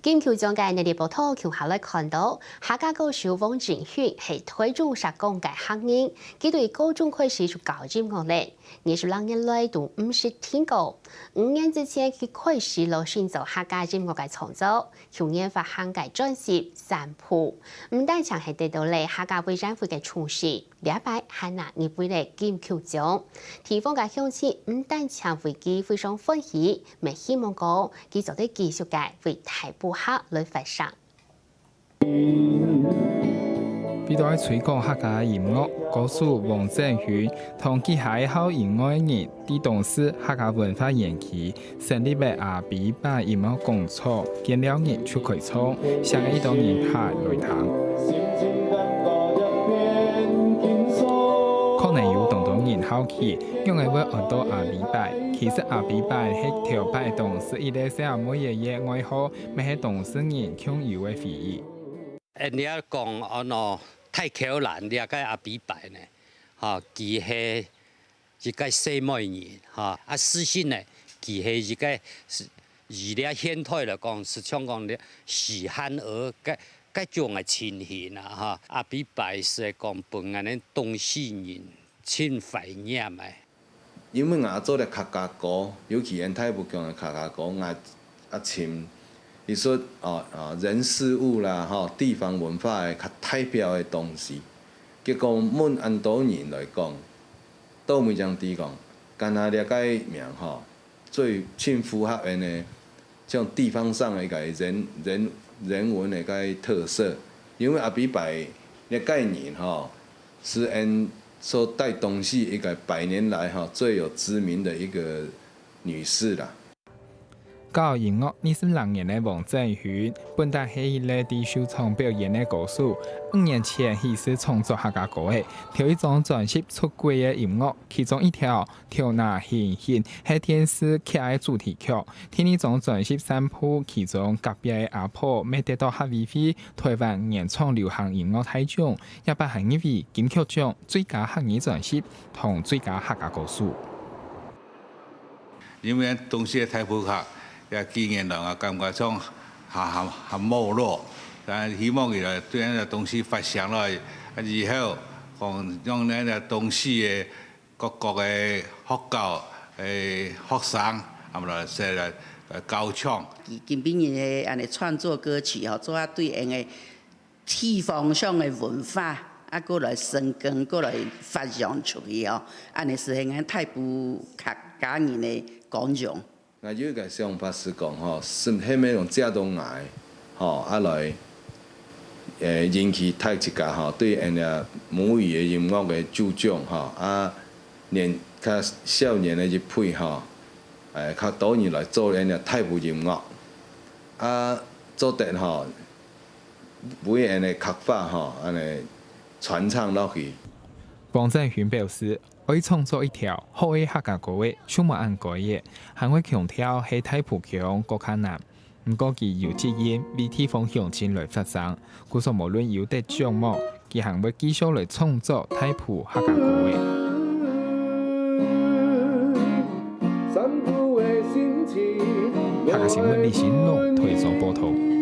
金球奖嘅内地报道，向下来看到，客家歌手汪振轩系推动实讲嘅客人，佢对高中开始就教尖我咧。22年来都唔是听过，5年之前佢开始落选做客家音乐嘅创作，去年发行嘅专辑《散步》，唔但chẳng係得到嚟客家會展會嘅重視，禮拜係拿日本嘅金球獎，地方嘅鄉親唔但chẳng會佢非常歡喜，咪希望講佢做啲技術嘅為大部客來發生。比到喺推廣客家音樂，歌手王振宇同其他好音樂人啲董事客家文化園區成立嘅阿比巴音樂工廠，見了人出開廠，向一檔人下擂談。可能有當到人好奇，因為會學到阿比巴，其實阿比巴係條派董事一啲小妹爺爺愛好，咪係董事人共有嘅回憶。你要講哦太巧難，你個阿比伯呢？嚇，佢係一個細妹人嚇，私信呢，佢係一個以了現代來講，是像講的時罕而嗰種嘅情形啊嚇。阿比伯是講本安的東西人，真懷念嘅。因為我做咧客家歌，尤其係太不講嘅客家歌，我尋。伊說人事物啦，地方文化嘅較代表嘅東西，結果問按多人來講，都未將啲講，干那了解名最最符合嘅呢，像地方上嘅一個人文嘅個特色，因為阿比伯嘅概念是按所帶東西一個100年來最有知名的一個女士啦。教音樂22年嘅王振宇，本來係一個喺秀場表演嘅歌手。5年前開始創作客家歌嘅，條一張專輯出櫃嘅音樂，其中一條《跳那顯現》係電視劇嘅主題曲。聽呢張專輯散步，其中隔壁嘅阿婆未得到客委會台灣原創流行音樂大獎，也不幸因為金曲獎最佳客語專輯同最佳客家歌手。因為東西太複雜。也幾年來，我感覺上很沒落，但希望佢對呢個東西發展落，以後讓呢個東西嘅各個嘅學校學生，係咪啦？係來教唱。近邊年嘅安尼創作歌曲吼，做啊對因嘅地方上嘅文化啊，過來深耕，過來發揚出去哦，安尼是係太不客家人嘅講樣。我有個想法是講是迄咩用借東來，來引起大家對因個母語嘅音樂嘅注重年較少年嘅一輩較多年來做因個太舞音樂，做得為因個客話安尼傳唱落去。王振宇表示，會創作一條好嘅客家歌嘅，數碼按改嘅，還會強調係太普強國較難。唔過佢有責任為地方鄉親來發聲，故所無論有得獎麼，佢還會繼續來創作太普客家歌嘅。客家新聞李新龍推送報道。